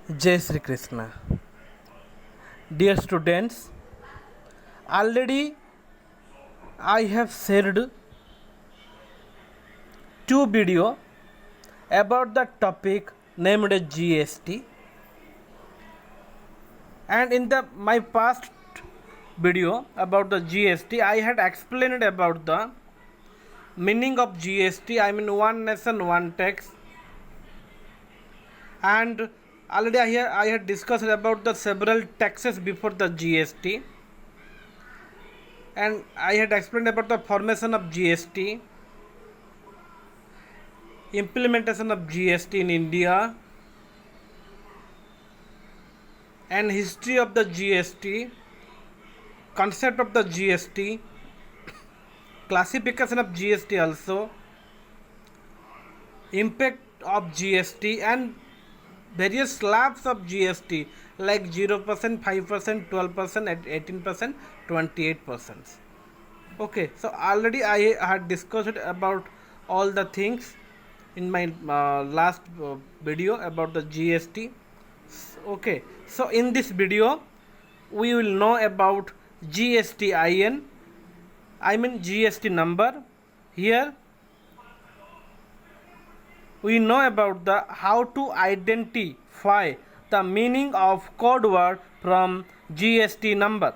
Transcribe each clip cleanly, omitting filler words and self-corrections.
Jai Sri Krishna. Dear students, already I have shared two video about the topic named GST, and in the my past video about the GST I had explained about the meaning of GST. I mean one nation one tax, and already I had discussed about the several taxes before the GST, and I had explained about the formation of GST, implementation of GST in India, and history of the GST, concept of the GST, classification of GST also, impact of GST, and various slabs of GST like 0%, 5%, 12%, 18%, 28%. Okay, so already I had discussed about all the things in my last video about the GST. Okay, so in this video we will know about GSTIN, I mean GST number. Here we know about the how to identify the meaning of code word from GST number.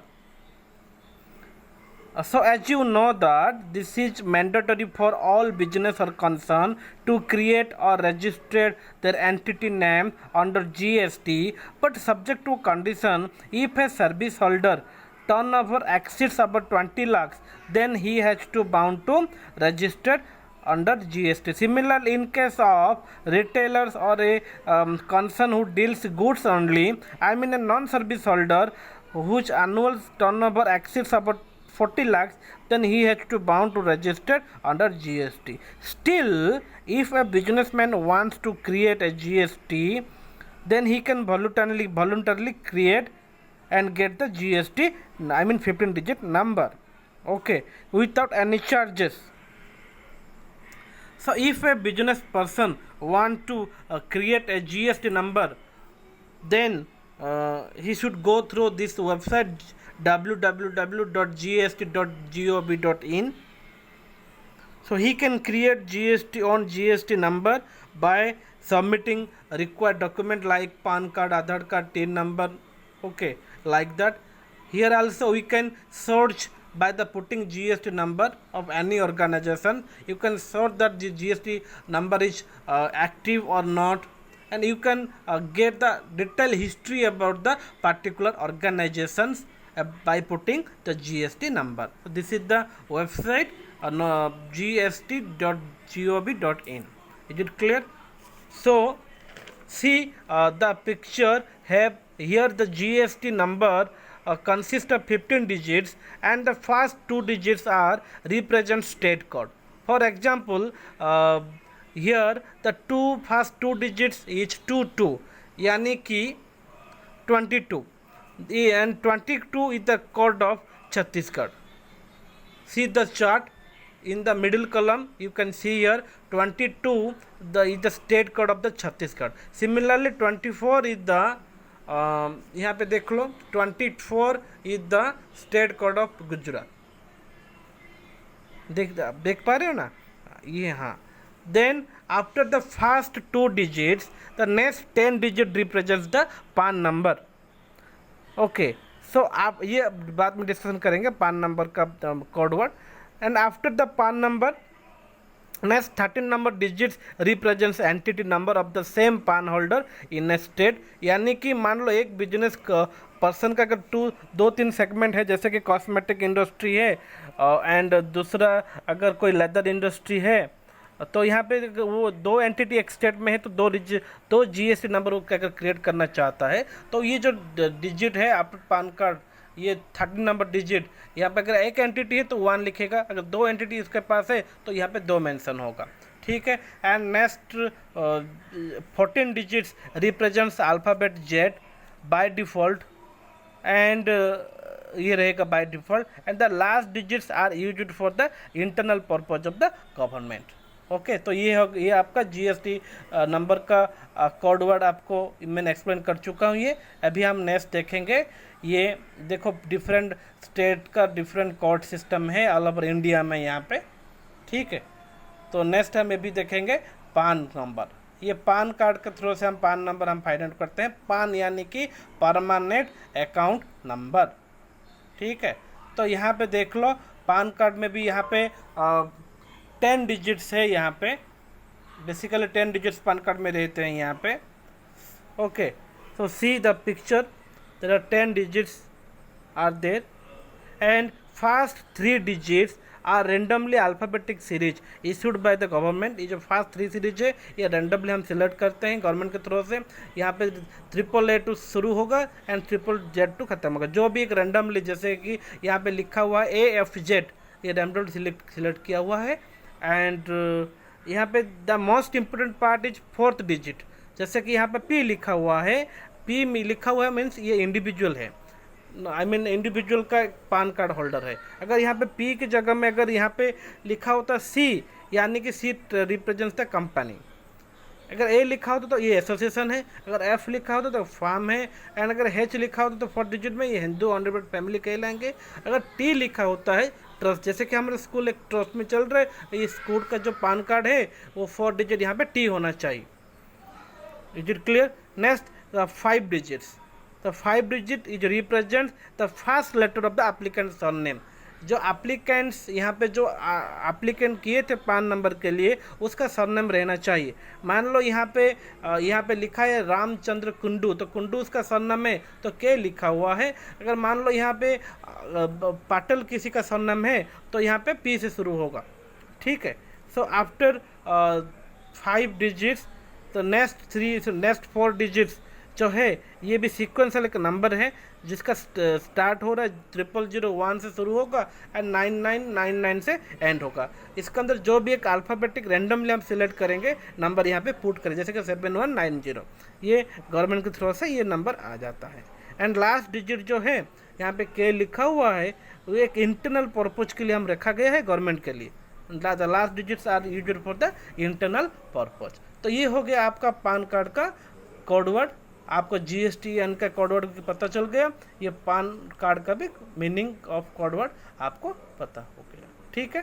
So as you know that this is mandatory for all business or concern to create or register their entity name under GST, but subject to condition if a service holder turnover exceeds about 20 lakhs, then he has to bound to register under GST. Similarly, in case of retailers or a concern who deals goods only, I mean a non-service holder whose annual turnover exceeds about 40 lakhs, then he has to bound to register under GST. Still, if a businessman wants to create a GST, then he can voluntarily create and get the GST, I mean 15-digit number, okay, without any charges. So if a business person want to create a GST number, then he should go through this website www.gst.gov.in. so he can create GST on GST number by submitting a required document like PAN card, Aadhaar card, TIN number, okay, like that. Here also we can search by the putting GST number of any organization. You can sort that the GST number is active or not, and you can get the detailed history about the particular organizations by putting the GST number. So this is the website gst.gov.in. Is it clear? So see the picture have here the GST number consists of 15 digits, and the first two digits are represent state code. For example, here the first two digits is 22, yani ki 22, and 22 is the code of Chhattisgarh. See the chart in the middle column, you can see here 22 is the state code of the Chhattisgarh. Similarly 24 is the यहाँ पे देख लो 24 is the state code of Gujarat. देख पा रहे हो ना ये. हाँ, then after the first two digits the next 10 digit represents the PAN number. Okay, so आप ये बाद में डिस्कशन करेंगे पान नंबर का code word. And after the PAN number next 13 number digits represents entity number of the same pan holder in a state. यानी कि मान लो एक बिजनेस पर्सन का अगर दो तीन सेगमेंट है, जैसे कि कॉस्मेटिक इंडस्ट्री है एंड दूसरा अगर कोई लेदर इंडस्ट्री है, तो यहाँ पे वो दो एंटिटी एक स्टेट में है, तो दो GST नंबर वो अगर क्रिएट करना चाहता है, तो ये जो डिजिट है आप पान कार्ड ये 13 नंबर डिजिट, यहाँ पे अगर एक एंटिटी है तो 1 लिखेगा, अगर दो एंटिटी इसके पास है तो यहाँ पे 2 मेंशन होगा. ठीक है. And next 14 digits represents alphabet Z by default, and ये रहेगा by default, and the last digits are used for the internal purpose of the government. Okay, तो ये आपका जीएसटी नंबर का कोड वर्ड आपको मैंने एक्सप्लेन कर चुका हूँ। ये अभी हम नेक्स्ट देखेंगे। ये देखो डिफरेंट स्टेट का डिफरेंट कोड सिस्टम है ऑल ओवर इंडिया में यहाँ पे, ठीक है। तो नेक्स्ट हम ये भी देखेंगे पान नंबर। ये पान कार्ड के थ्रू से हम पान नंबर हम फाइंड आउट करते हैं। पान यानी कि परमानेंट अकाउंट नंबर, ठीक है। तो यहाँ पे देख लो पान कार्ड में भी यहाँ पे 10 डिजिट्स है। यहाँ पे बेसिकली 10 डिजिट्स पान कार्ड में रहते हैं यहाँ पे। Okay, so see the picture, there are 10 digits are there and first 3 digits are randomly alphabetic series issued by the government। ये जो फर्स्ट 3 सीरीज है ये रैंडमली हम सिलेक्ट करते हैं गवर्नमेंट के थ्रू से। यहाँ पे 888 शुरू होगा एंड ZZZ खत्म होगा, जो भी एक रैंडमली, जैसे कि यहाँ पे लिखा हुआ है AFZ, ये रैंडमली सिलेक्ट किया हुआ है। एंड यहाँ पे the most important part is 4th digit, जैसे कि यहाँ पे P लिखा हुआ है। P में लिखा हुआ है मीन्स ये इंडिविजुअल है, आई मीन इंडिविजुअल का पान कार्ड होल्डर है। अगर यहाँ पे P की जगह में अगर यहाँ पे लिखा होता C, यानी कि C रिप्रेजेंट्स द कंपनी। अगर A लिखा होता तो ये एसोसिएशन है, अगर F लिखा होता तो फार्म है, एंड अगर H लिखा होता तो 4th डिजिट में ये हिंदू ऑनरेबल फैमिली कहलाएंगे। अगर T लिखा होता है ट्रस्ट, जैसे कि हमारे स्कूल एक ट्रस्ट में चल रहा है, ये स्कूल का जो पान कार्ड है वो 4 डिजिट यहाँ पे T होना चाहिए। Is it clear? Next the 5 digits, the 5 digit is represent the first letter of the applicant surname. जो एप्लीकेंट्स यहाँ पे जो एप्लीकेंट किए थे पान नंबर के लिए उसका सरनेम रहना चाहिए। मान लो यहाँ पे लिखा है रामचंद्र कुंडू, तो कुंडू उसका सरनेम है तो के लिखा हुआ है। अगर मान लो यहाँ पे पाटिल किसी का सरनेम है तो यहाँ पे पी से शुरू होगा, ठीक है। सो आफ्टर 5 डिजिट्स तो नेक्स्ट 4 डिजिट्स जो है ये भी सीक्वेंशियल एक नंबर है जिसका स्टार्ट हो रहा है 0001 से शुरू होगा एंड 9999 से एंड होगा। इसके अंदर जो भी एक अल्फ़ाबेटिक रैंडमली हम सिलेक्ट करेंगे नंबर यहाँ पे पुट करें, जैसे कि 7190, ये गवर्नमेंट के थ्रू से ये नंबर आ जाता है। एंड लास्ट डिजिट जो है यहाँ पे के लिखा हुआ है वो एक इंटरनल पर्पज के लिए हम रखा गया है गवर्नमेंट के लिए। The last digits are used for the internal purpose. तो ये हो गया आपका पान कार्ड का कोडवर्ड। आपको GSTN का कोडवर्ड पता चल गया, ये पान कार्ड का भी मीनिंग ऑफ कोडवर्ड आपको पता हो गया, ठीक है।